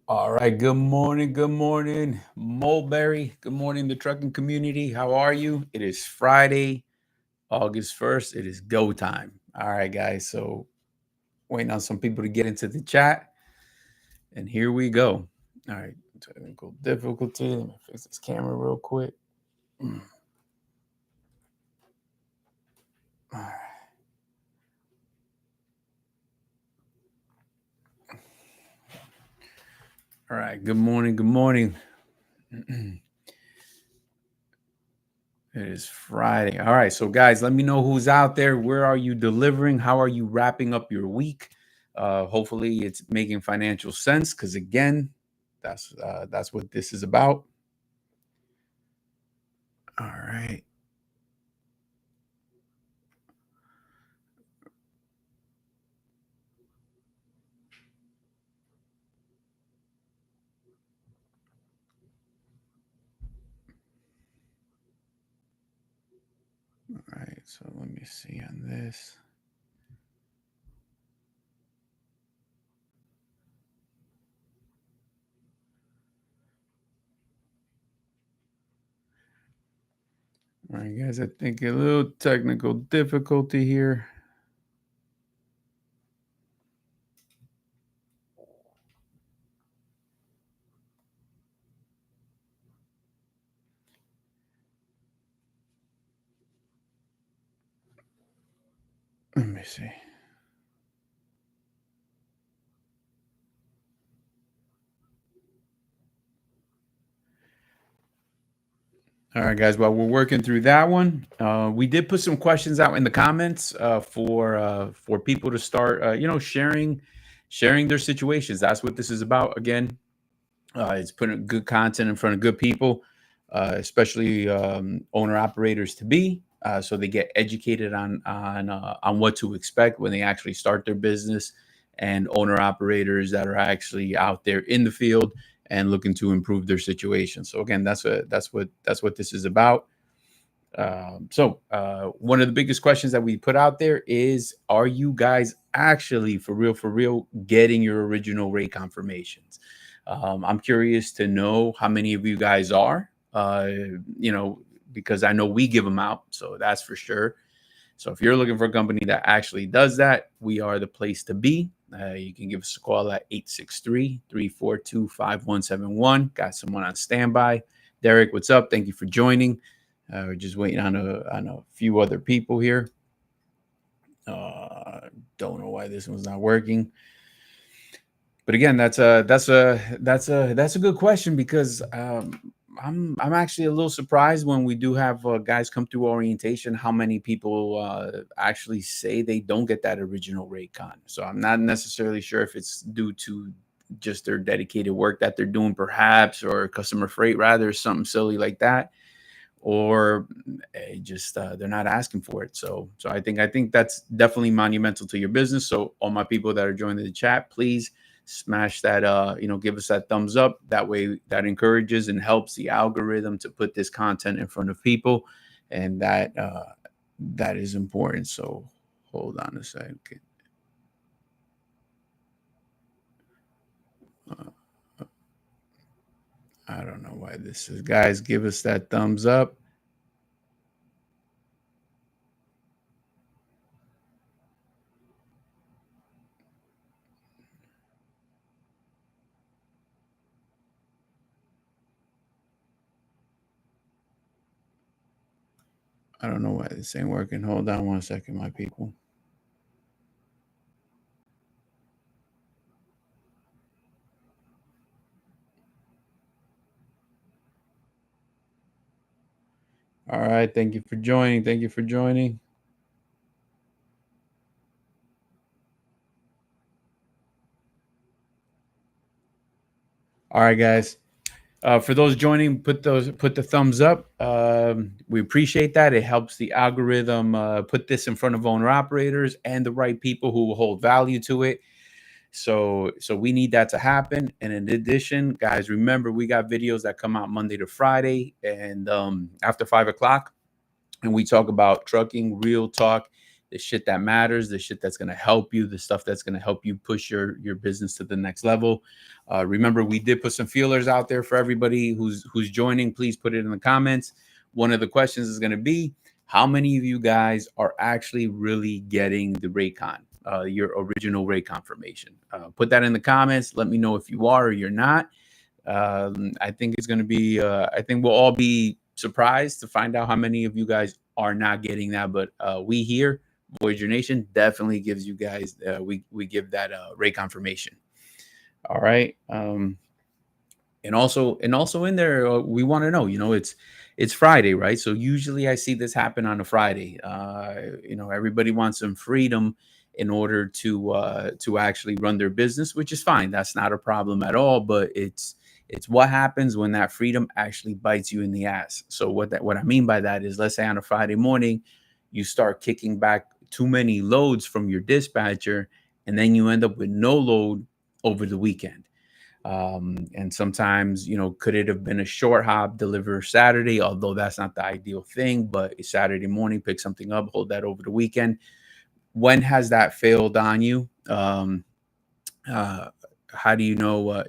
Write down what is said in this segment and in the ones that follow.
All right. Good morning. Good morning, Mulberry. Good morning, the trucking community. How are you? It is Friday, August 1st. It is go time. All right, guys. So, waiting on some people to get into the chat. And here we go. All right. Technical difficulty. Let me fix this camera real quick. All right. All right. Good morning. Good morning. It is Friday. All right. So, guys, let me know who's out there. Where are you delivering? How are you wrapping up your week? Hopefully, it's making financial sense because, again, that's what this is about. All right. All right. So, let me see on this. All right, guys. I think a little technical difficulty here. Let me see. All right, guys. While we're working through that one, we did put some questions out in the comments for people to start, sharing their situations. That's what this is about. Again, it's putting good content in front of good people, especially owner operators to be, so they get educated on what to expect when they actually start their business, and owner operators that are actually out there in the field and looking to improve their situation. So again, that's what this is about. One of the biggest questions that we put out there is, are you guys actually for real getting your original rate confirmations? I'm curious to know how many of you guys are, because I know we give them out. So that's for sure. So if you're looking for a company that actually does that, we are the place to be. You can give us a call at 863-342-5171. Got someone on standby. Derek, what's up? Thank you for joining. We're just waiting on a few other people here. Don't know why this one's not working. But again, that's a good question, because I'm actually a little surprised when we do have guys come through orientation, how many people actually say they don't get that original rate con. So I'm not necessarily sure if it's due to just their dedicated work that they're doing, perhaps, or customer freight, rather, something silly like that, or just they're not asking for it. So I think that's definitely monumental to your business. So all my people that are joining the chat, please smash that, give us that thumbs up. That way, that encourages and helps the algorithm to put this content in front of people, and that is important. So hold on a second. I don't know why this is. Guys, give us that thumbs up. I don't know why this ain't working. Hold on one second, my people. All right. Thank you for joining. Thank you for joining. All right, guys. For those joining, put the thumbs up. We appreciate that. It helps the algorithm put this in front of owner operators and the right people who will hold value to it. So we need that to happen. And in addition, guys, remember, we got videos that come out Monday to Friday, and after 5 o'clock, and we talk about trucking, real talk, the shit that matters, the shit that's going to help you, the stuff that's going to help you push your business to the next level. Remember, we did put some feelers out there for everybody who's joining. Please put it in the comments. One of the questions is going to be, how many of you guys are actually really getting the Raycon, your original rate confirmation? Put that in the comments. Let me know if you are or you're not. I think it's going to be, I think we'll all be surprised to find out how many of you guys are not getting that. But we here, Voyager Nation, definitely gives you guys, we give that rate confirmation. All right. And also in there, we want to know, it's Friday, right? So usually I see this happen on a Friday. Everybody wants some freedom in order to actually run their business, which is fine. That's not a problem at all. But it's what happens when that freedom actually bites you in the ass. So what I mean by that is, let's say on a Friday morning, you start kicking back too many loads from your dispatcher, and then you end up with no load over the weekend. And sometimes, could it have been a short hop, deliver Saturday, although that's not the ideal thing, but a Saturday morning, pick something up, hold that over the weekend. When has that failed on you? How do you know,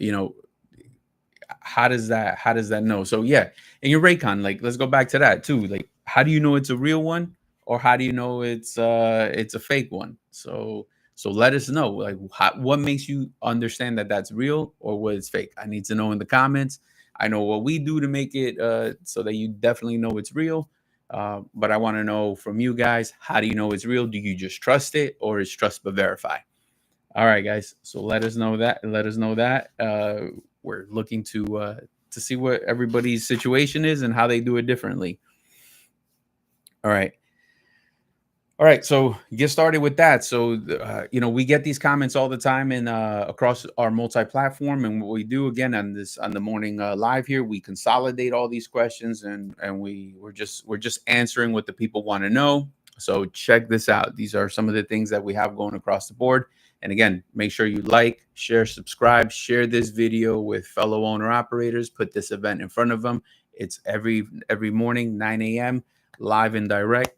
how does that know? So yeah, and your Raycon, like, let's go back to that too. Like, how do you know it's a real one, or how do you know it's a fake one? So let us know, like, what makes you understand that that's real or what is fake. I need to know in the comments. I know what we do to make it so that you definitely know it's real. But I want to know from you guys, how do you know it's real? Do you just trust it, or is trust but verify? All right, guys. So let us know that. We're looking to see what everybody's situation is and how they do it differently. All right. So get started with that. So, we get these comments all the time and across our multi-platform. And what we do again on the morning live here, we consolidate all these questions and we're just answering what the people want to know. So check this out. These are some of the things that we have going across the board. And again, make sure you like, share, subscribe, share this video with fellow owner operators. Put this event in front of them. It's every morning, 9 a.m. live and direct.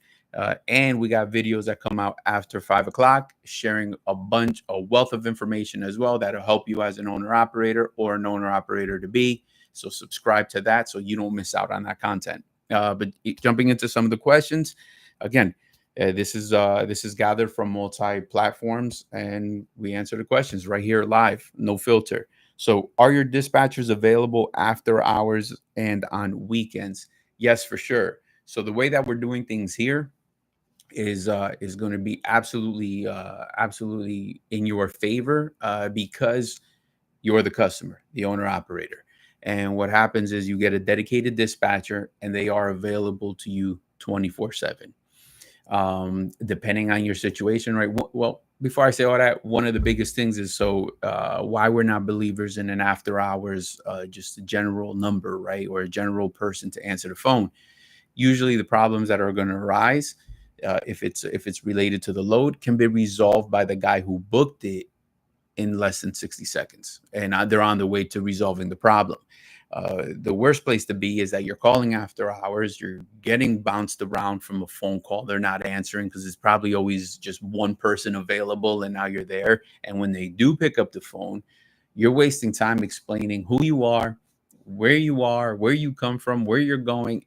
And we got videos that come out after 5 o'clock, sharing a wealth of information as well that'll help you as an owner operator or an owner operator to be. So subscribe to that so you don't miss out on that content. But jumping into some of the questions, again, this is gathered from multi-platforms, and we answer the questions right here live, no filter. So are your dispatchers available after hours and on weekends? Yes, for sure. So the way that we're doing things here is going to be absolutely in your favor because you're the customer, the owner operator. And what happens is you get a dedicated dispatcher and they are available to you 24/7. Depending on your situation, right? Well, before I say all that, one of the biggest things is why we're not believers in an after hours, just a general number, right? Or a general person to answer the phone. Usually the problems that are going to arise, if it's related to the load, can be resolved by the guy who booked it in less than 60 seconds. And they're on the way to resolving the problem. The worst place to be is that you're calling after hours, you're getting bounced around from a phone call. They're not answering because it's probably always just one person available, and now you're there. And when they do pick up the phone, you're wasting time explaining who you are, where you come from, where you're going,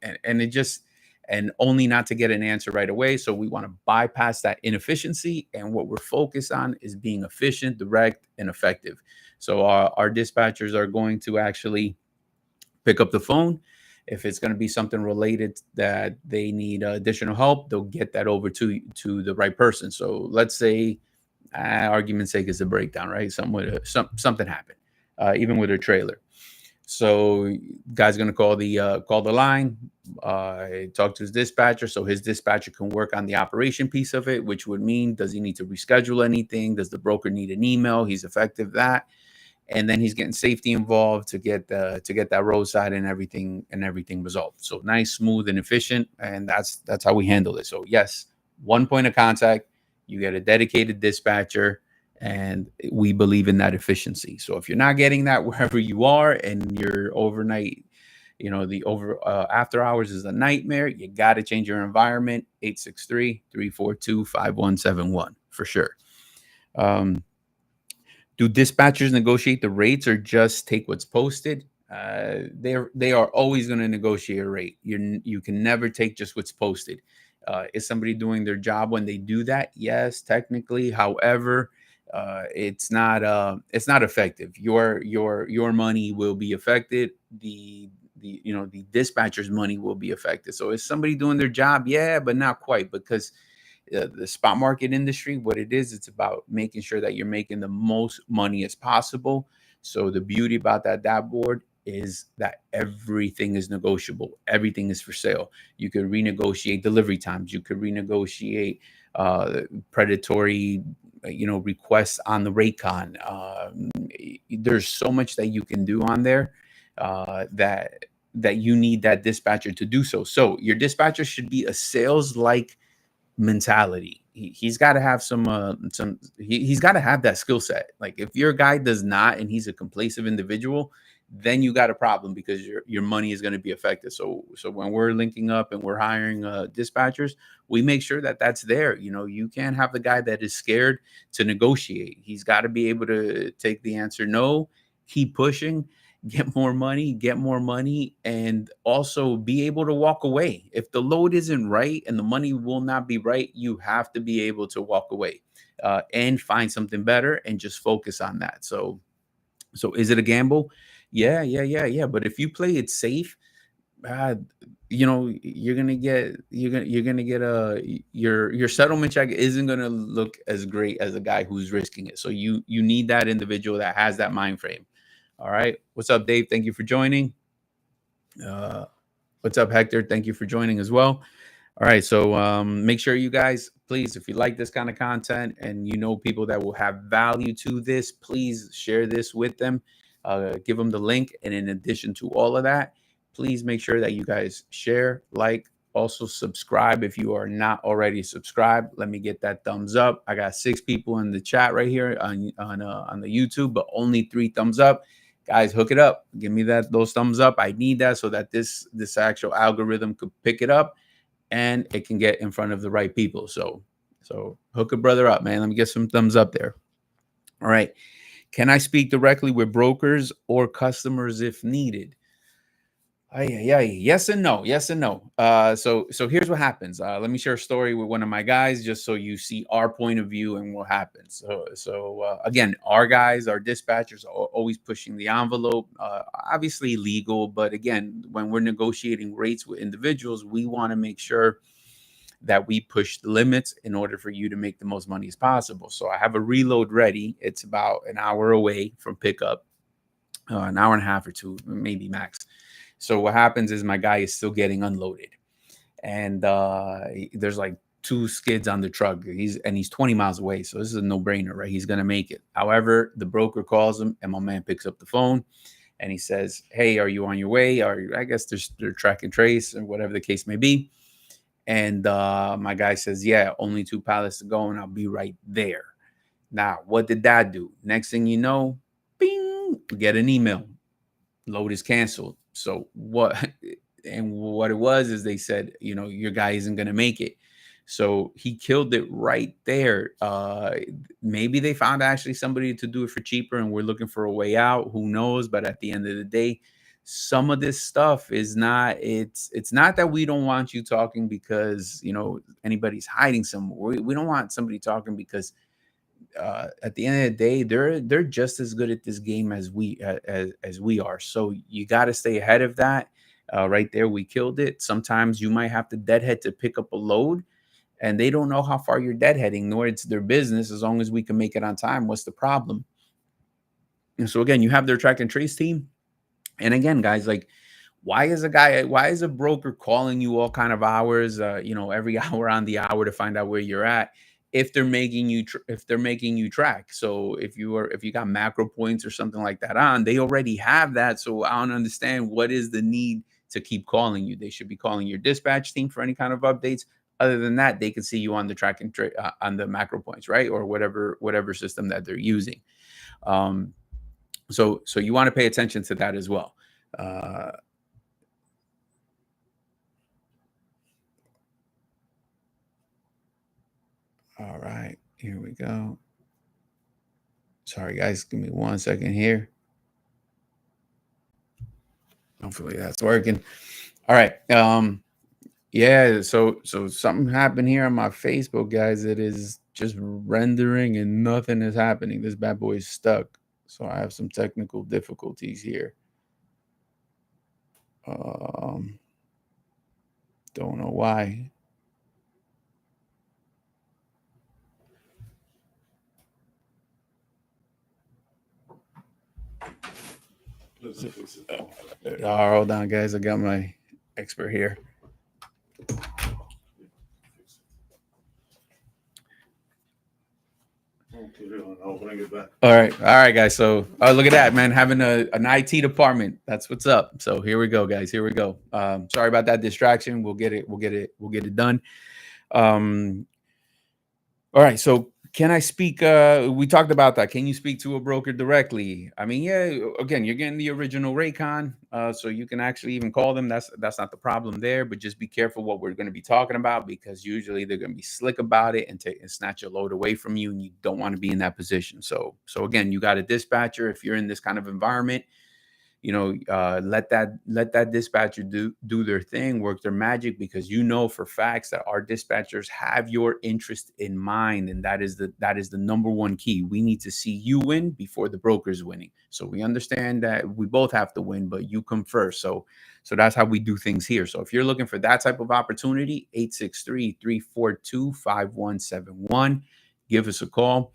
and only not to get an answer right away. So we want to bypass that inefficiency, and what we're focused on is being efficient, direct, and effective. So our dispatchers are going to actually pick up the phone. If it's going to be something related that they need additional help, they'll get that over to the right person. So let's say, argument's sake, is a breakdown, right? Something happened, even with a trailer. So guy's going to call the line, talk to his dispatcher, so his dispatcher can work on the operation piece of it, which would mean, does he need to reschedule anything? Does the broker need an email? He's effective that. And then he's getting safety involved to get that roadside and everything resolved. So nice, smooth, and efficient. And that's how we handle it. So yes, one point of contact, you get a dedicated dispatcher, and we believe in that efficiency. So if you're not getting that wherever you are and your overnight You know, the over after hours is a nightmare. You got to change your environment. 863-342-5171 for sure. Um, do dispatchers negotiate the rates or just take what's posted? They are always going to negotiate a rate. You can never take just what's posted. Is somebody doing their job when they do that? Yes, technically. However, it's not effective. Your money will be affected. The dispatcher's money will be affected. So is somebody doing their job? Yeah, but not quite, because the spot market industry, what it is, it's about making sure that you're making the most money as possible. So the beauty about that dashboard is that everything is negotiable. Everything is for sale. You could renegotiate delivery times. You could renegotiate predatory, requests on the Raycon. There's so much that you can do on there that you need that dispatcher to do so. So your dispatcher should be a sales like mentality. He's got to have he's got to have that skill set. Like if your guy does not and he's a complacent individual, then you got a problem, because your money is going to be affected. So when we're linking up and we're hiring dispatchers, we make sure that that's there. You can't have the guy that is scared to negotiate. He's got to be able to take the answer no, keep pushing, get more money, and also be able to walk away. If the load isn't right and the money will not be right, you have to be able to walk away and find something better and just focus on that. So is it a gamble? Yeah. But if you play it safe, uh, you're gonna get your settlement check isn't gonna look as great as a guy who's risking it. So you need that individual that has that mind frame. All right. What's up, Dave? Thank you for joining. Uh, what's up, Hector? Thank you for joining as well. All right. So make sure you guys, please, if you like this kind of content and you know people that will have value to this, please share this with them. Give them the link. And in addition to all of that, please make sure that you guys share, like, also subscribe if you are not already subscribed. Let me get that thumbs up. I got 6 people in the chat right here on the YouTube, but only 3 thumbs up. Guys, hook it up. Give me those thumbs up. I need that so that this actual algorithm could pick it up and it can get in front of the right people. So hook a brother up, man. Let me get some thumbs up there. All right. Can I speak directly with brokers or customers if needed? Yes and no. Yes and no. So here's what happens. Let me share a story with one of my guys, just so you see our point of view and what happens. So again, our guys, our dispatchers, are always pushing the envelope. Obviously legal, but again, when we're negotiating rates with individuals, we want to make sure that we push the limits in order for you to make the most money as possible. So I have a reload ready. It's about an hour away from pickup, an hour and a half or 2, maybe max. So what happens is my guy is still getting unloaded, and there's like 2 skids on the truck. He's 20 miles away, so this is a no-brainer, right? He's gonna make it. However, the broker calls him, and my man picks up the phone, and he says, "Hey, are you on your way?" Or I guess they're track and trace, or whatever the case may be. And my guy says, "Yeah, only 2 pallets to go, and I'll be right there." Now, what did that do? Next thing you know, bing, get an email. Load is canceled. So what it was is they said, your guy isn't going to make it. So he killed it right there. Maybe they found actually somebody to do it for cheaper and we're looking for a way out. Who knows? But at the end of the day, some of this stuff is not, it's not that we don't want you talking because, anybody's hiding somewhere. We don't want somebody talking because at the end of the day, they're just as good at this game as we are. So you got to stay ahead of that. Right there, we killed it. Sometimes you might have to deadhead to pick up a load, and they don't know how far you're deadheading, nor it's their business. As long as we can make it on time, what's the problem? And so again, you have their track and trace team. And again, guys, like, why is a broker calling you all kind of hours, every hour on the hour to find out where you're at, if they're making you track? So if you got macro points or something like that on, they already have that. So I don't understand what is the need to keep calling you. They should be calling your dispatch team for any kind of updates. Other than that, they can see you on the track and on the macro points, right? Or whatever system that they're using. So you want to pay attention to that as well. All right, here we go. Sorry, guys. Give me 1 second here. Hopefully that's working. All right. Yeah. So something happened here on my Facebook, guys. It is just rendering and nothing is happening. This bad boy is stuck. So I have some technical difficulties here. Um, don't know why. Hold on, guys. I got my expert here. All right, guys. So, look at that, man. Having an IT department. That's what's up. So here we go, guys. Here we go. Sorry about that distraction. We'll get it. We'll get it. We'll get it done. Um, all right. So can I speak? We talked about that. Can you speak to a broker directly? I mean, yeah. Again, you're getting the original Raycon, so you can actually even call them. That's not the problem there. But just be careful what we're going to be talking about, because usually they're going to be slick about it and take and snatch a load away from you, and you don't want to be in that position. So again, you got a dispatcher. If you're in this kind of environment, let that dispatcher do their thing, work their magic, because you know for facts that our dispatchers have your interest in mind, and that is the number one key. We need to see you win before the broker's winning. So we understand that we both have to win, but you come first. So that's how we do things here. So if you're looking for that type of opportunity, 863-342-5171, give us a call.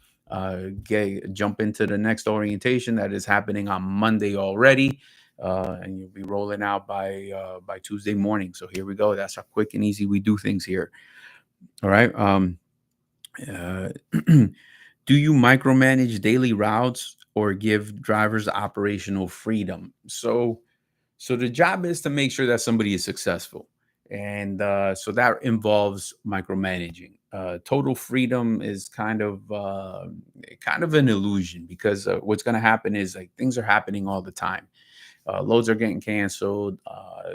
Jump into the next orientation that is happening on Monday already, and you'll be rolling out by Tuesday morning. So here we go. That's how quick and easy we do things here. All right. Uh, do you micromanage daily routes or give drivers operational freedom? So the job is to make sure that somebody is successful, and so that involves micromanaging. Total freedom is kind of an illusion, because what's going to happen is, like, things are happening all the time. Loads are getting canceled.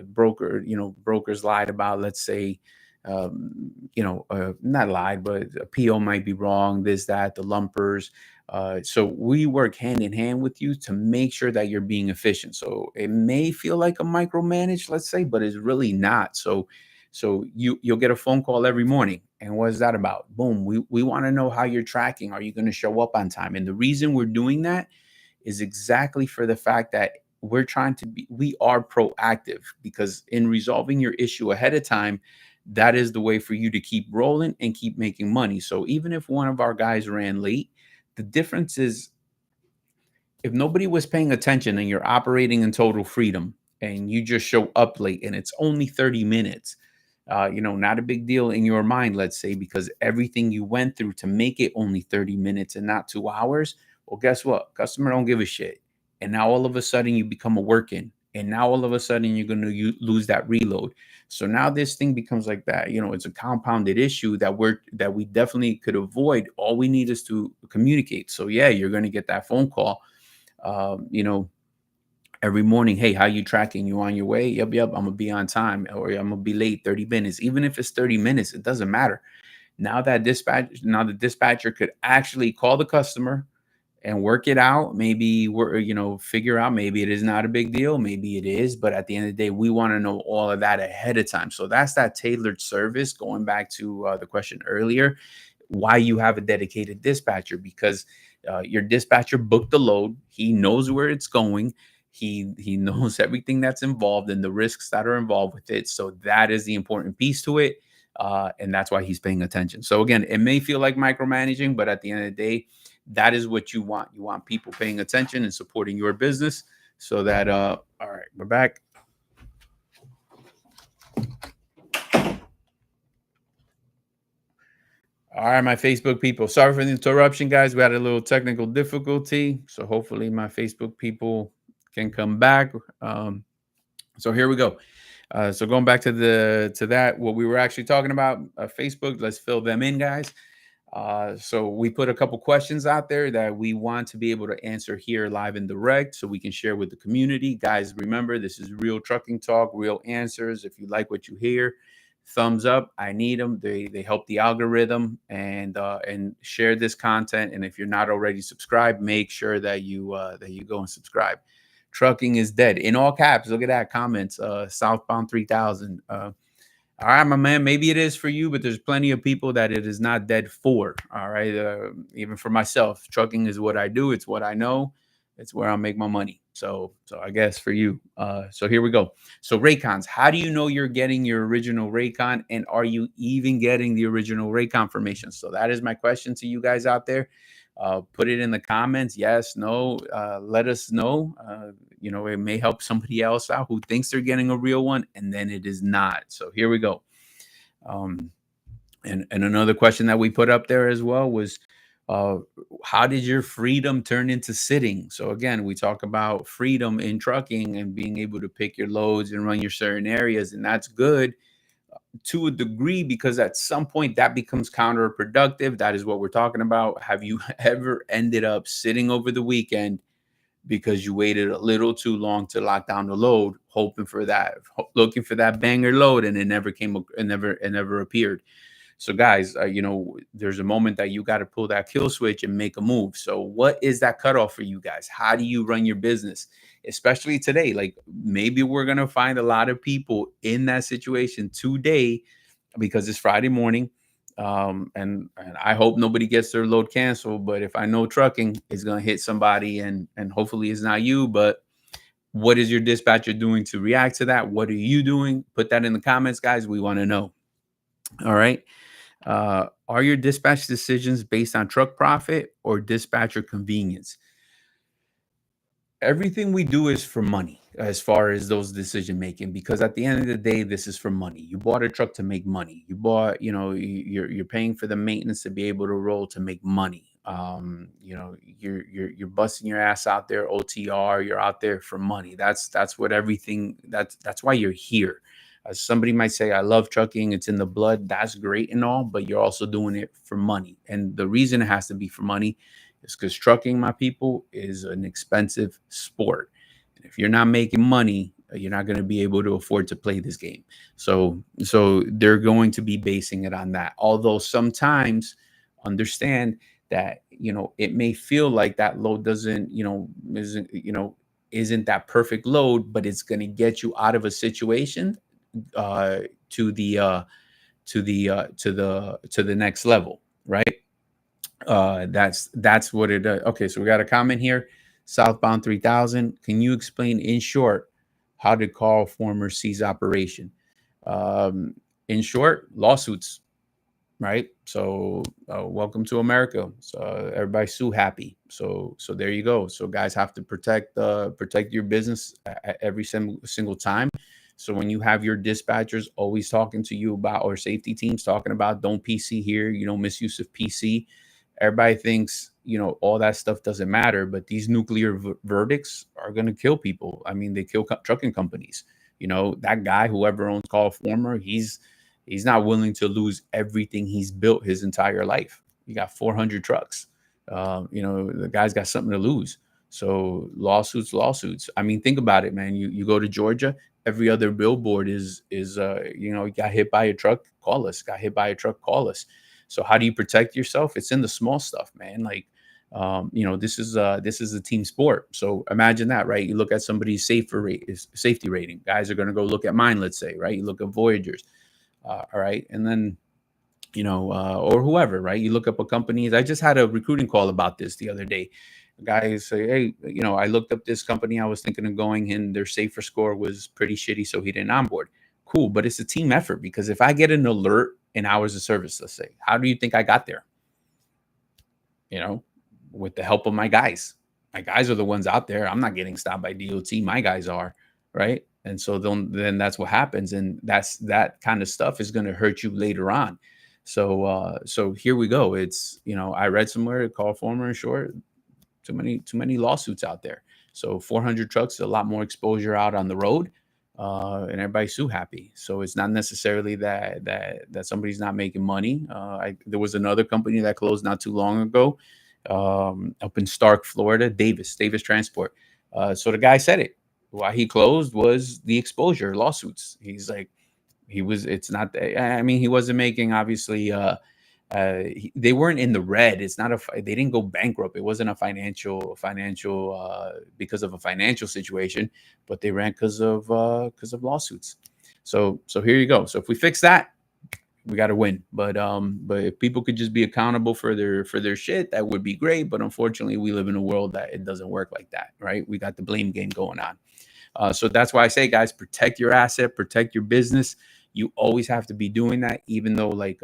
Brokers lied about, let's say, not lied, but a PO might be wrong. This, that, the lumpers. So we work hand in hand with you to make sure that you're being efficient. So it may feel like a micromanage, let's say, but it's really not. So you'll get a phone call every morning. And what is that about? Boom. We want to know how you're tracking. Are you going to show up on time? And the reason we're doing that is exactly for the fact that we are proactive, because in resolving your issue ahead of time, that is the way for you to keep rolling and keep making money. So even if one of our guys ran late, the difference is, if nobody was paying attention and you're operating in total freedom and you just show up late and it's only 30 minutes, not a big deal in your mind, let's say, because everything you went through to make it only 30 minutes and not 2 hours. Well, guess what? Customer don't give a shit. And now all of a sudden you become a work-in. And now all of a sudden you're going to lose that reload. So now this thing becomes like that. It's a compounded issue that we definitely could avoid. All we need is to communicate. So yeah, you're going to get that phone call, every morning. Hey, how you tracking? You on your way? Yep. I'm gonna be on time, or I'm gonna be late 30 minutes. Even if it's 30 minutes, it doesn't matter. Now the dispatcher could actually call the customer and work it out. Maybe figure out, maybe it is not a big deal, maybe it is, but at the end of the day, we want to know all of that ahead of time. So that's that tailored service. Going back to the question earlier, why you have a dedicated dispatcher, because your dispatcher booked the load. He knows where it's going. He knows everything that's involved and the risks that are involved with it. So that is the important piece to it. And that's why he's paying attention. So again, it may feel like micromanaging, but at the end of the day, that is what you want. You want people paying attention and supporting your business. So that all right, we're back. All right, my Facebook people. Sorry for the interruption, guys. We had a little technical difficulty. So hopefully my Facebook people can come back. So here we go. So going back to that, what we were actually talking about, Facebook, let's fill them in, guys. So we put a couple questions out there that we want to be able to answer here live and direct, so we can share with the community. Guys, remember, this is real trucking talk, real answers. If you like what you hear, thumbs up. I need them. They help the algorithm, and share this content. And if you're not already subscribed, make sure that you go and subscribe. Trucking is dead in all caps. Look at that comments. Southbound 3000. All right, my man. Maybe it is for you, but there's plenty of people that it is not dead for. All right, even for myself, trucking is what I do. It's what I know. It's where I'll make my money. So I guess for you. So here we go. So Raycons. How do you know you're getting your original Raycon, and are you even getting the original Raycon formation? So that is my question to you guys out there. Put it in the comments. Yes, no. Let us know. It may help somebody else out who thinks they're getting a real one, and then it is not. So here we go. And another question that we put up there as well was, how did your freedom turn into sitting? So again, we talk about freedom in trucking and being able to pick your loads and run your certain areas, and that's good to a degree, because at some point that becomes counterproductive. That is what we're talking about. Have you ever ended up sitting over the weekend because you waited a little too long to lock down the load, looking for that banger load, and it never appeared? So guys, there's a moment that you got to pull that kill switch and make a move. So what is that cutoff for you guys? How do you run your business? Especially today, like maybe we're going to find a lot of people in that situation today because it's Friday morning. And I hope nobody gets their load canceled. But if I know trucking is going to hit somebody, and hopefully it's not you, but what is your dispatcher doing to react to that? What are you doing? Put that in the comments, guys. We want to know. All right. Are your dispatch decisions based on truck profit or dispatcher convenience? Everything we do is for money as far as those decision making, because at the end of the day, this is for money. You bought a truck to make money. You bought, you're paying for the maintenance to be able to roll to make money. You're busting your ass out there, OTR. You're out there for money. That's what everything. That's why you're here. Somebody might say, I love trucking, it's in the blood. That's great and all, but you're also doing it for money. And the reason it has to be for money is because trucking, my people, is an expensive sport. And if you're not making money, you're not going to be able to afford to play this game. So they're going to be basing it on that. Although sometimes understand that, it may feel like that load isn't that perfect load, but it's going to get you out of a situation to the next level, right? That's what it does. Okay, so we got a comment here. Southbound 3000. Can you explain in short how did Carl Former cease operation? In short, lawsuits, right? So welcome to America. So everybody sue happy. So there you go. So guys have to protect your business at every single time. So when you have your dispatchers always talking to you about, or safety teams talking about, don't PC here, misuse of PC. Everybody thinks, all that stuff doesn't matter, but these nuclear verdicts are going to kill people. I mean, they kill trucking companies. That guy, whoever owns Call Former, he's not willing to lose everything he's built his entire life. He got 400 trucks. The guy's got something to lose. So lawsuits. I mean, think about it, man. You go to Georgia, every other billboard is you got hit by a truck, call us. Got hit by a truck, call us. So how do you protect yourself? It's in the small stuff, man. Like, this is a team sport. So imagine that, right? You look at somebody's safety rating. Guys are going to go look at mine, let's say, right? You look at Voyager's. All right. And then, or whoever, right? You look up a company. I just had a recruiting call about this the other day. Guys say, hey, I looked up this company I was thinking of going in. Their safer score was pretty shitty, so he didn't onboard. Cool, but it's a team effort, because if I get an alert in hours of service, let's say, how do you think I got there? With the help of my guys. My guys are the ones out there. I'm not getting stopped by DOT. My guys are, right? And so then that's what happens, and that kind of stuff is going to hurt you later on. So here we go. It's I read somewhere, Call Former, in short, too many lawsuits out there. So 400 trucks, a lot more exposure out on the road, and everybody's sue happy. So it's not necessarily that somebody's not making money. There was another company that closed not too long ago, up in Stark, Florida, Davis Transport. So the guy said it. Why he closed was the exposure, lawsuits. He's like, It's not, I mean, he wasn't making, obviously, they weren't in the red. It's not they didn't go bankrupt. It wasn't a financial because of a financial situation, but they ran because of lawsuits. So here you go. So if we fix that, we got to win. But if people could just be accountable for their shit, that would be great. But unfortunately, we live in a world that it doesn't work like that, right? We got the blame game going on. So that's why I say, guys, protect your asset, protect your business. You always have to be doing that, even though, like,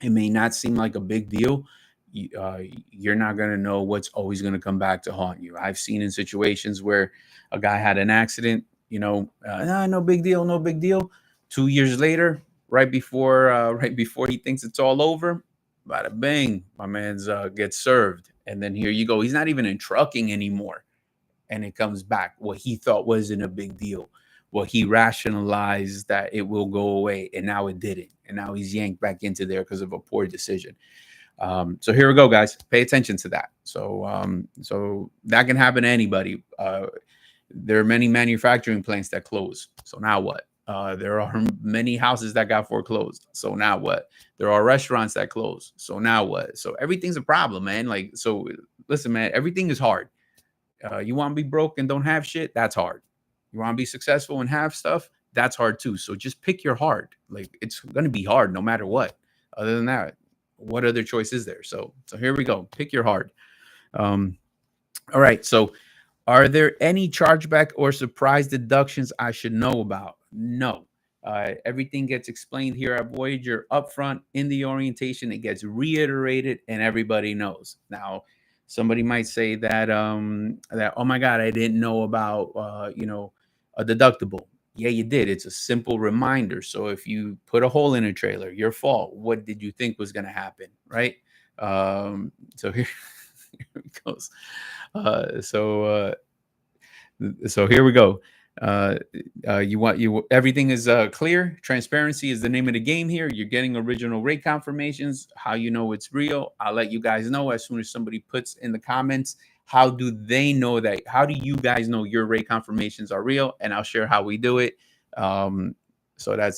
it may not seem like a big deal. You're not going to know what's always going to come back to haunt you. I've seen in situations where a guy had an accident, no big deal, no big deal. 2 years later, right before he thinks it's all over, bada bang, my man's gets served. And then here you go. He's not even in trucking anymore. And it comes back. What he thought wasn't a big deal. Well, he rationalized that it will go away, and now it didn't. And now he's yanked back into there because of a poor decision. So here we go, guys. Pay attention to that. So that can happen to anybody. There are many manufacturing plants that close. So now what? There are many houses that got foreclosed. So now what? There are restaurants that close. So now what? So everything's a problem, man. Like, so listen, man, everything is hard. You want to be broke and don't have shit? That's hard. You want to be successful and have stuff? That's hard too. So just pick your hard. Like, it's going to be hard no matter what. Other than that, what other choice is there? So here we go. Pick your hard. All right. So are there any chargeback or surprise deductions I should know about? No. Everything gets explained here at Voyager upfront in the orientation. It gets reiterated and everybody knows. Now, somebody might say that, oh my God, I didn't know about, a deductible. Yeah, you did. It's a simple reminder. So if you put a hole in a trailer, your fault. What did you think was going to happen? Right. So here it goes. So here we go. Everything is clear. Transparency is the name of the game here. You're getting original rate confirmations. How you know it's real? I'll let you guys know as soon as somebody puts in the comments. How do they know that? How do you guys know your rate confirmations are real? And I'll share how we do it. So I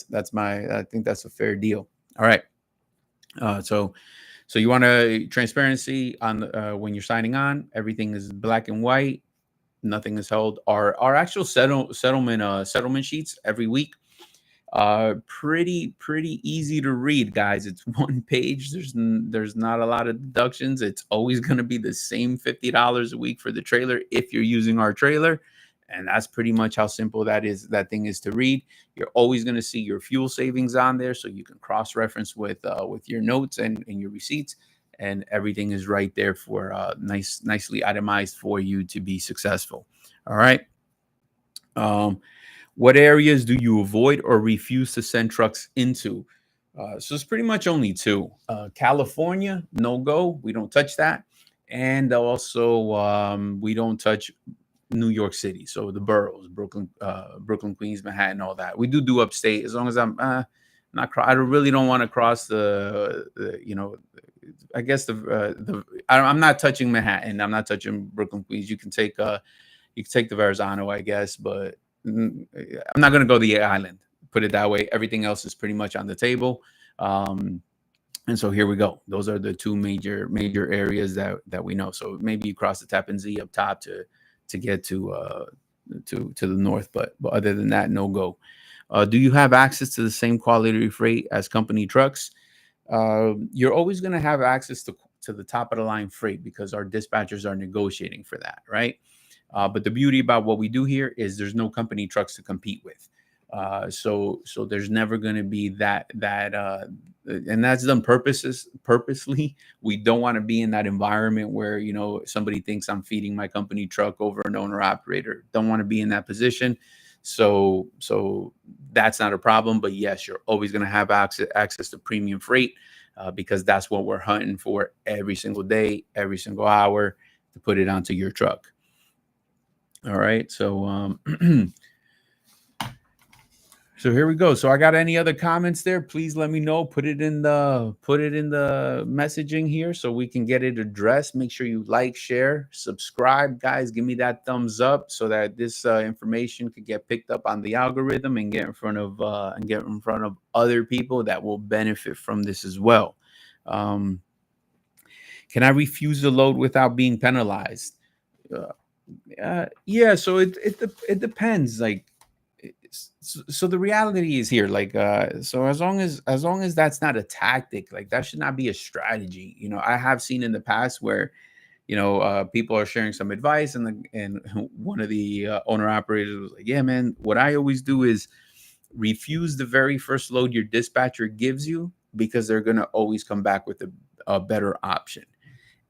think that's a fair deal. All right. So you want transparency on when you're signing on. Everything is black and white. Nothing is held. Our actual settlement sheets every week. Pretty easy to read, guys. It's one page. There's not a lot of deductions. It's always going to be the same $50 a week for the trailer if you're using our trailer, and that's pretty much how simple that thing is to read. You're always going to see your fuel savings on there, so you can cross-reference with your notes and your receipts, and everything is right there for nicely itemized for you to be successful. All right. What areas do you avoid or refuse to send trucks into? So it's pretty much only two. California, no go. We don't touch that. And also we don't touch New York City. So the boroughs, Brooklyn, Queens, Manhattan, all that. We do upstate, as long as I'm not. I really don't want to cross I guess I'm not touching Manhattan. I'm not touching Brooklyn, Queens. You can take the Verrazano, I guess, but I'm not going to go to the island. Put it that way. Everything else is pretty much on the table. And so here we go. Those are the two major areas that we know. So maybe you cross the Tappan Zee up top to get to the north, but other than that, no go. Do you have access to the same quality freight as company trucks? You're always going to have access to the top of the line freight because our dispatchers are negotiating for that, right? But the beauty about what we do here is there's no company trucks to compete with. So there's never going to be that and that's done purposely. We don't want to be in that environment where, somebody thinks I'm feeding my company truck over an owner operator. Don't want to be in that position. So that's not a problem. But yes, you're always going to have access to premium freight because that's what we're hunting for every single day, every single hour, to put it onto your truck. All right. So So here we go. So I got any other comments there? Please let me know. Put it in the messaging here so we can get it addressed. Make sure you like, share, subscribe, guys. Give me that thumbs up so that this information could get picked up on the algorithm and get in front of other people that will benefit from this as well. Um, can I refuse the load without being penalized? Yeah. So it depends. Like, so the reality is here, like, so as long as that's not a tactic, like that should not be a strategy. I have seen in the past where people are sharing some advice, and one of the owner operators was like, yeah, man, what I always do is refuse the very first load your dispatcher gives you, because they're going to always come back with a better option.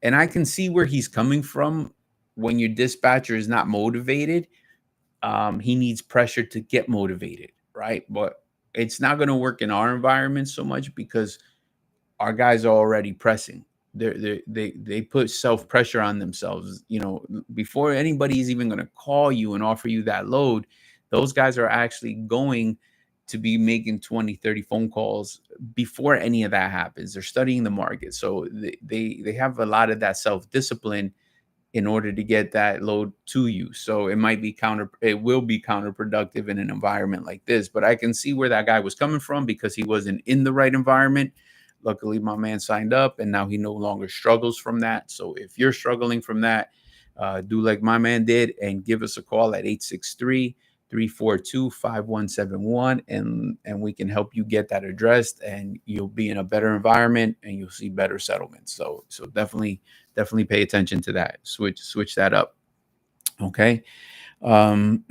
And I can see where he's coming from. When your dispatcher is not motivated, he needs pressure to get motivated, right? But it's not going to work in our environment so much, because our guys are already pressing. They put self pressure on themselves. Before anybody's even going to call you and offer you that load, those guys are actually going to be making 20, 30 phone calls before any of that happens. They're studying the market. So they have a lot of that self discipline in order to get that load to you. So it will be counterproductive in an environment like this. But I can see where that guy was coming from, because he wasn't in the right environment. Luckily, my man signed up, and now he no longer struggles from that. So if you're struggling from that, do like my man did and give us a call at 863-342-5171, and we can help you get that addressed, and you'll be in a better environment and you'll see better settlements. So definitely pay attention to that. Switch that up. Okay. Um,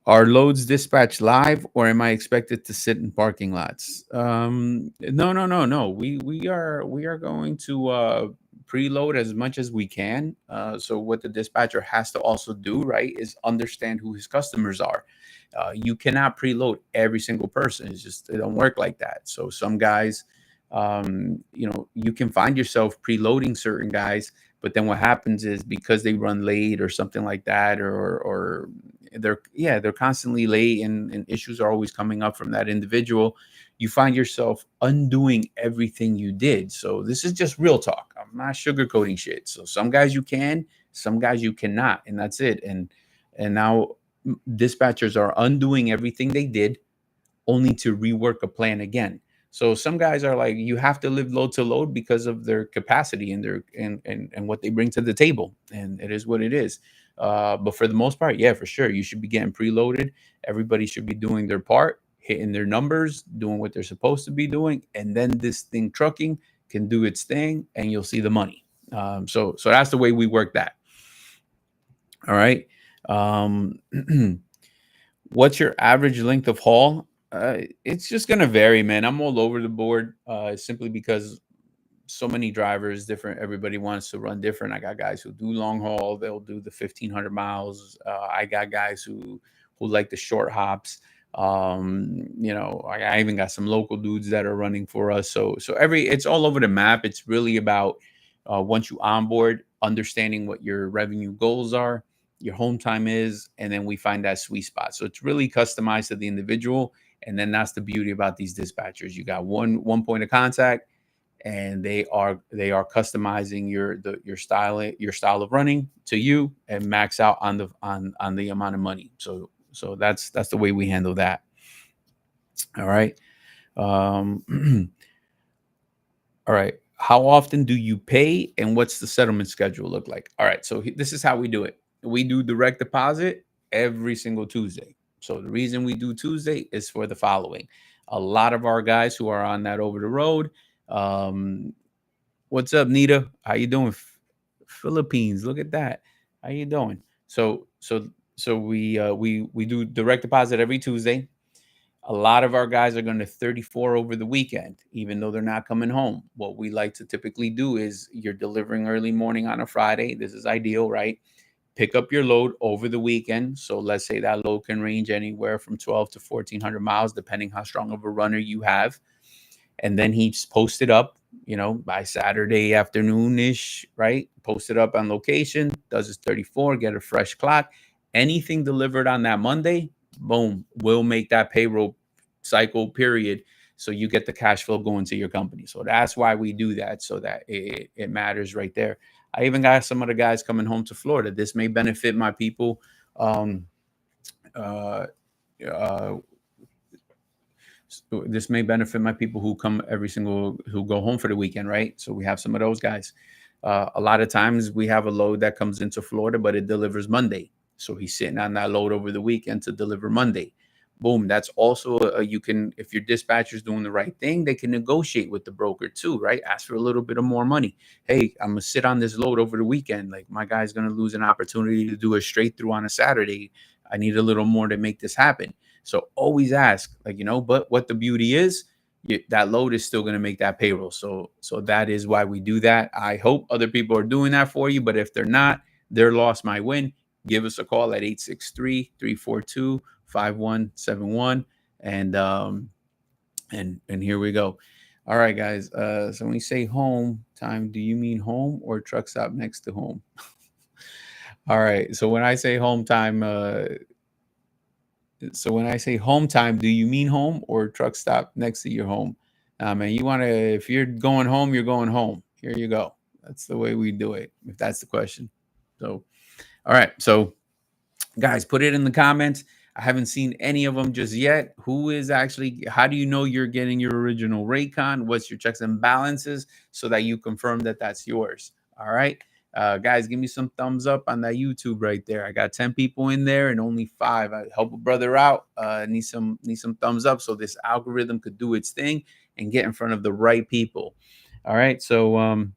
are loads dispatched live, or am I expected to sit in parking lots? No. We are going to preload as much as we can. So what the dispatcher has to also do, right, is understand who his customers are. You cannot preload every single person. It don't work like that. So some guys, you can find yourself preloading certain guys, but then what happens is, because they run late or something like that, or they're constantly late, and issues are always coming up from that individual, you find yourself undoing everything you did. So this is just real talk. I'm not sugarcoating shit. So some guys you can, some guys you cannot, and that's it. And now dispatchers are undoing everything they did, only to rework a plan again. So some guys are like, you have to live load to load because of their capacity and their and what they bring to the table, and it is what it is. But for the most part, yeah, for sure, you should be getting preloaded. Everybody should be doing their part, hitting their numbers, doing what they're supposed to be doing, and then this thing trucking can do its thing, and you'll see the money. So that's the way we work that. All right. Um, what's your average length of haul? It's just gonna vary, man. I'm all over the board, simply because so many drivers, different. Everybody wants to run different. I got guys who do long haul; they'll do the 1,500 miles. I got guys who like the short hops. I even got some local dudes that are running for us. So it's all over the map. It's really about, once you onboard, understanding what your revenue goals are, your home time is, and then we find that sweet spot. So it's really customized to the individual, and then that's the beauty about these dispatchers. You got one point of contact, and they are customizing your style of running to you, and max out on the amount of money. So that's the way we handle that. All right. um all right, how often do you pay, and what's the settlement schedule look like? All right, so this is how we do it. We do direct deposit every single Tuesday. So the reason we do Tuesday is for the following: a lot of our guys who are on that over the road. What's up, Nita? How you doing? Philippines. Look at that. How you doing? So we do direct deposit every Tuesday. A lot of our guys are going to 34 over the weekend, even though they're not coming home. What we like to typically do is, you're delivering early morning on a Friday. This is ideal, right? Pick up your load over the weekend. So let's say that load can range anywhere from 12 to 1,400 miles, depending how strong of a runner you have. And then he's posted up, by Saturday afternoon-ish, right? Posted up on location, does his 34, get a fresh clock. Anything delivered on that Monday, boom, we'll make that payroll cycle period. So you get the cash flow going to your company. So that's why we do that, so that it matters right there. I even got some of the guys coming home to Florida. This may benefit my people. Uh, uh, this may benefit my people who come who go home for the weekend, right? So we have some of those guys. A lot of times we have a load that comes into Florida, but it delivers Monday. So he's sitting on that load over the weekend to deliver Monday. Boom. That's also you can, if your dispatcher's doing the right thing, they can negotiate with the broker too, right? Ask for a little bit of more money. Hey, I'm gonna sit on this load over the weekend. Like, my guy's gonna lose an opportunity to do a straight through on a Saturday. I need a little more to make this happen. So always ask, like, but what the beauty is, that load is still going to make that payroll. So that is why we do that. I hope other people are doing that for you, but if they're not, their loss might win. Give us a call at 863-342-5171. And here we go. All right, guys. So when we say home time, do you mean home or truck stop next to home? All right. So when I say home time, do you mean home or truck stop next to your home? Man, if you're going home, you're going home. Here you go. That's the way we do it, if that's the question. So, all right. So, guys, put it in the comments. I haven't seen any of them just yet. How do you know you're getting your original Raycon? What's your checks and balances so that you confirm that that's yours? All right. Guys, give me some thumbs up on that YouTube right there. I got 10 people in there and only 5. I help a brother out. Need some thumbs up so this algorithm could do its thing and get in front of the right people. All right. So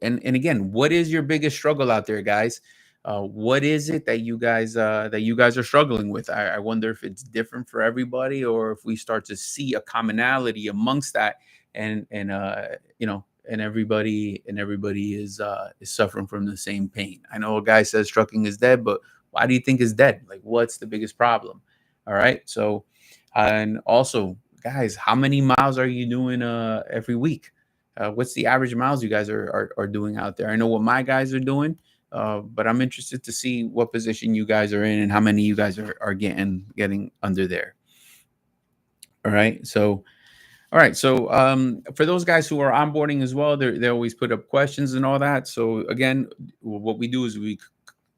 and again, what is your biggest struggle out there, guys? What is it that you guys are struggling with? I wonder if it's different for everybody, or if we start to see a commonality amongst that, and everybody is suffering from the same pain. I know a guy says trucking is dead, but why do you think it's dead? Like, what's the biggest problem? All right. So, and also, guys, how many miles are you doing every week? What's the average miles you guys are doing out there? I know what my guys are doing, but I'm interested to see what position you guys are in and how many you guys are getting under there. All right. So, for those guys who are onboarding as well, they always put up questions and all that. So again, what we do is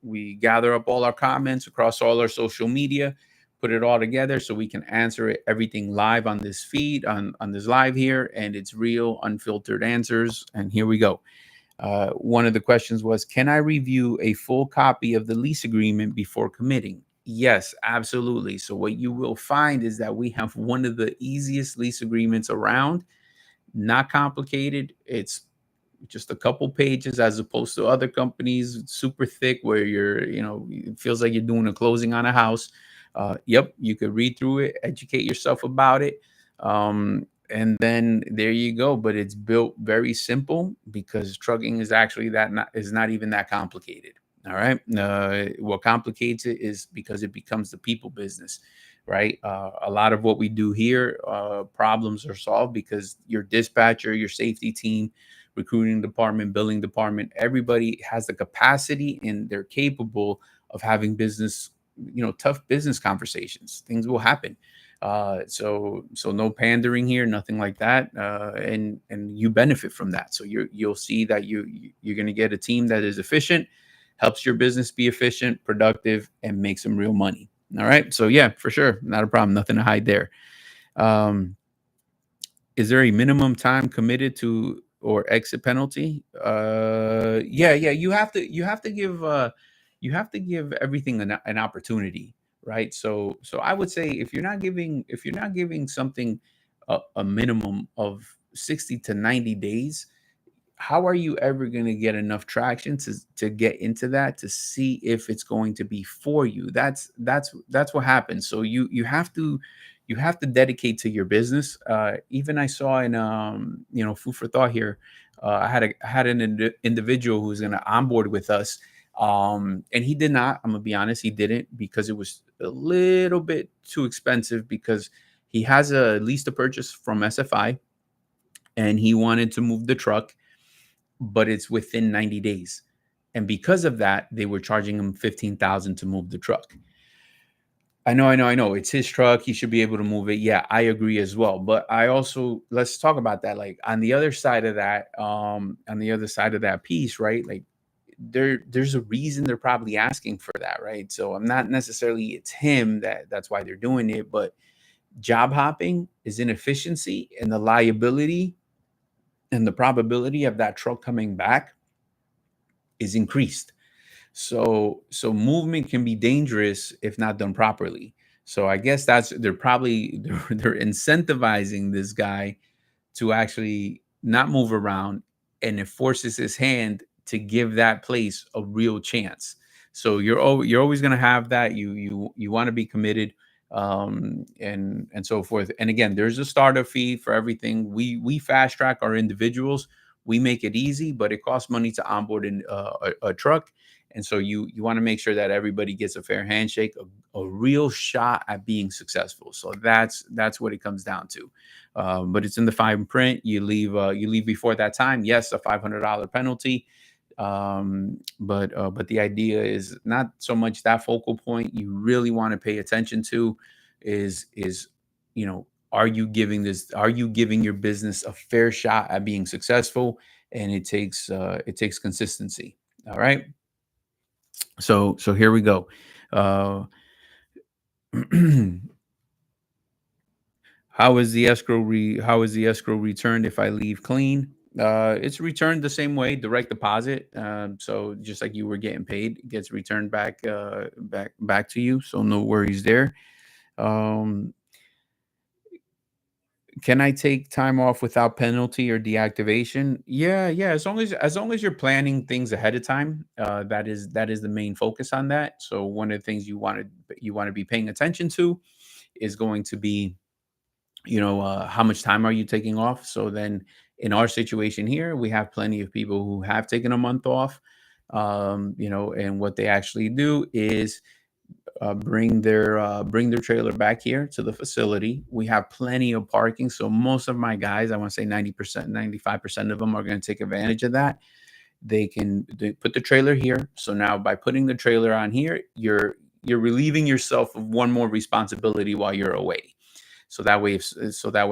we gather up all our comments across all our social media, put it all together so we can answer everything live on this feed, on this live here, and it's real, unfiltered answers. And here we go. One of the questions was, can I review a full copy of the lease agreement before committing? Yes, absolutely. So what you will find is that we have one of the easiest lease agreements around. Not complicated. It's just a couple pages, as opposed to other companies, super thick, where it feels like you're doing a closing on a house. Yep, you could read through it, educate yourself about it, and then there you go. But it's built very simple, because trucking is actually not even that complicated. All right. What complicates it is because it becomes the people business, right? A lot of what we do here, problems are solved because your dispatcher, your safety team, recruiting department, billing department, everybody has the capacity and they're capable of having tough business conversations. Things will happen. So no pandering here, nothing like that. And you benefit from that. So you'll see that you're going to get a team that is efficient, helps your business be efficient, productive, and make some real money. All right. So yeah, for sure. Not a problem. Nothing to hide there. Is there a minimum time committed to or exit penalty? Yeah. You have to give everything an opportunity, right? So I would say, if you're not giving something a minimum of 60 to 90 days, how are you ever going to get enough traction to get into that, to see if it's going to be for you? That's what happens. So you have to dedicate to your business. Even I saw in food for thought here, I had an individual who's going to onboard with us, and he did not. I'm gonna be honest, he didn't, because it was a little bit too expensive, because he has a lease to purchase from SFI, and he wanted to move the truck, but it's within 90 days. And because of that, they were charging him $15,000 to move the truck. I know. It's his truck. He should be able to move it. Yeah, I agree as well. But I also, let's talk about that. Like on the other side of that, on the other side of that piece, right? Like there's a reason they're probably asking for that, right? So I'm not necessarily it's him that's why they're doing it, but job hopping is inefficiency, and the liability and the probability of that truck coming back is increased. So movement can be dangerous if not done properly. So I guess that's they're probably they're incentivizing this guy to actually not move around, and it forces his hand to give that place a real chance. So you're always going to have that. You want to be committed, and so forth. And again, there's a starter fee for everything. We fast track our individuals. We make it easy, but it costs money to onboard a truck. And so you want to make sure that everybody gets a fair handshake, a real shot at being successful. So that's what it comes down to. But it's in the fine print. You leave before that time. Yes, a $500 penalty. But the idea is not so much that focal point. You really want to pay attention to is are you giving your business a fair shot at being successful? And it takes consistency. All right. So here we go. Uh, how is the escrow returned if I leave clean? It's returned the same way, direct deposit. So just like you were getting paid, it gets returned back to you. So no worries there. Um, can I take time off without penalty or deactivation? Yeah, yeah. As long as you're planning things ahead of time, that is the main focus on that. So one of the things you want to be paying attention to is going to be how much time are you taking off. So then in our situation here we have plenty of people who have taken a month off, and what they actually do is bring their trailer back here to the facility. We have plenty of parking, so most of my guys, I want to say 90%, 95% of them are going to take advantage of that. They put the trailer here. So now by putting the trailer on here, you're relieving yourself of one more responsibility while you're away. So that way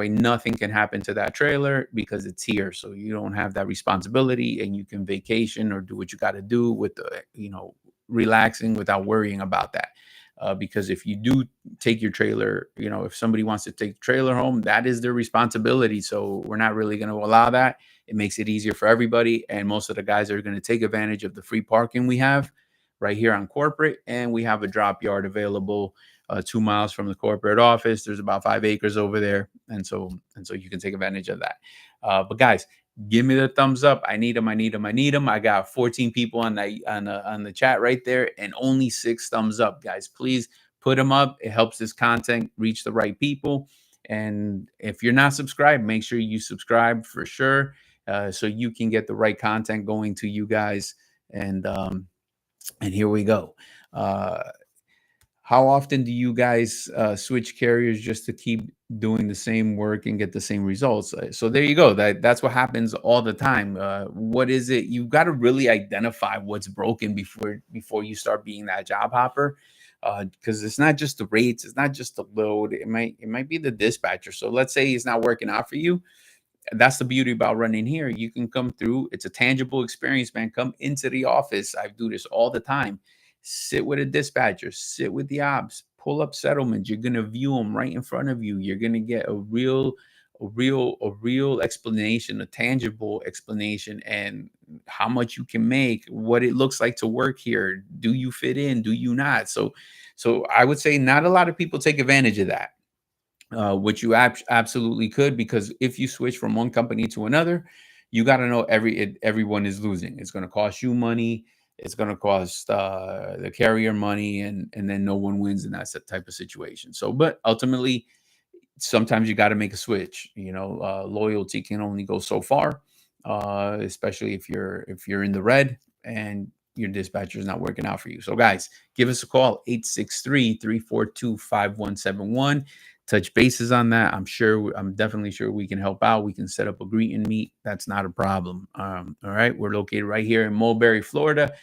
nothing can happen to that trailer because it's here. So you don't have that responsibility, and you can vacation or do what you got to do with the relaxing without worrying about that. Because if you do take your trailer, if somebody wants to take the trailer home, that is their responsibility. So we're not really going to allow that. It makes it easier for everybody, and most of the guys are going to take advantage of the free parking we have right here on corporate, and we have a drop yard available 2 miles from the corporate office. There's about 5 acres over there, and so you can take advantage of that. But guys, give me the thumbs up. I need them. I need them. I need them. I got 14 people on the chat right there, and only 6 thumbs up, guys. Please put them up. It helps this content reach the right people. And if you're not subscribed, make sure you subscribe for sure, so you can get the right content going to you guys. And here we go. Uh, how often do you guys switch carriers just to keep doing the same work and get the same results? So there you go. That's what happens all the time. What is it? You got to really identify what's broken before you start being that job hopper, because it's not just the rates, it's not just the load. It might be the dispatcher. So let's say it's not working out for you. That's the beauty about running here. You can come through. It's a tangible experience, man. Come into the office. I do this all the time. Sit with a dispatcher, sit with the ops, pull up settlements. You're gonna view them right in front of you. You're gonna get a real explanation, a tangible explanation, and how much you can make, what it looks like to work here. Do you fit in? Do you not? So I would say not a lot of people take advantage of that, which you absolutely could, because if you switch from one company to another, you got to know everyone is losing. It's going to cost you money. It's going to cost the carrier money, and then no one wins in that type of situation. So, but ultimately, sometimes you got to make a switch. Loyalty can only go so far, especially if you're in the red and your dispatcher is not working out for you. So guys, give us a call, 863-342-5171. Touch bases on that. I'm definitely sure we can help out. We can set up a greet and meet. That's not a problem. All right. We're located right here in Mulberry, Florida,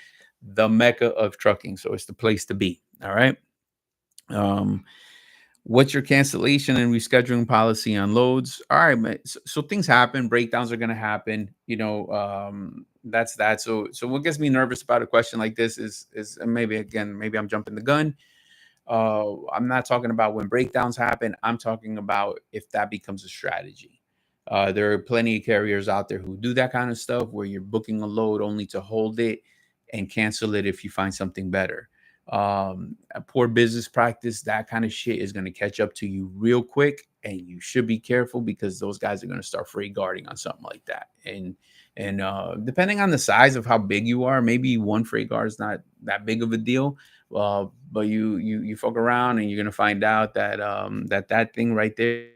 the mecca of trucking. So it's the place to be. All right. Um, what's your cancellation and rescheduling policy on loads? All right, man. So things happen, breakdowns are going to happen. That's that. So what gets me nervous about a question like this is and maybe again, maybe I'm jumping the gun. I'm not talking about when breakdowns happen. I'm talking about if that becomes a strategy. There are plenty of carriers out there who do that kind of stuff where you're booking a load only to hold it and cancel it if you find something better. A poor business practice, that kind of shit is going to catch up to you real quick, and you should be careful because those guys are going to start free guarding on something like that. And depending on the size of how big you are, maybe one freight guard is not that big of a deal. But you fuck around and you're gonna find out that that thing right there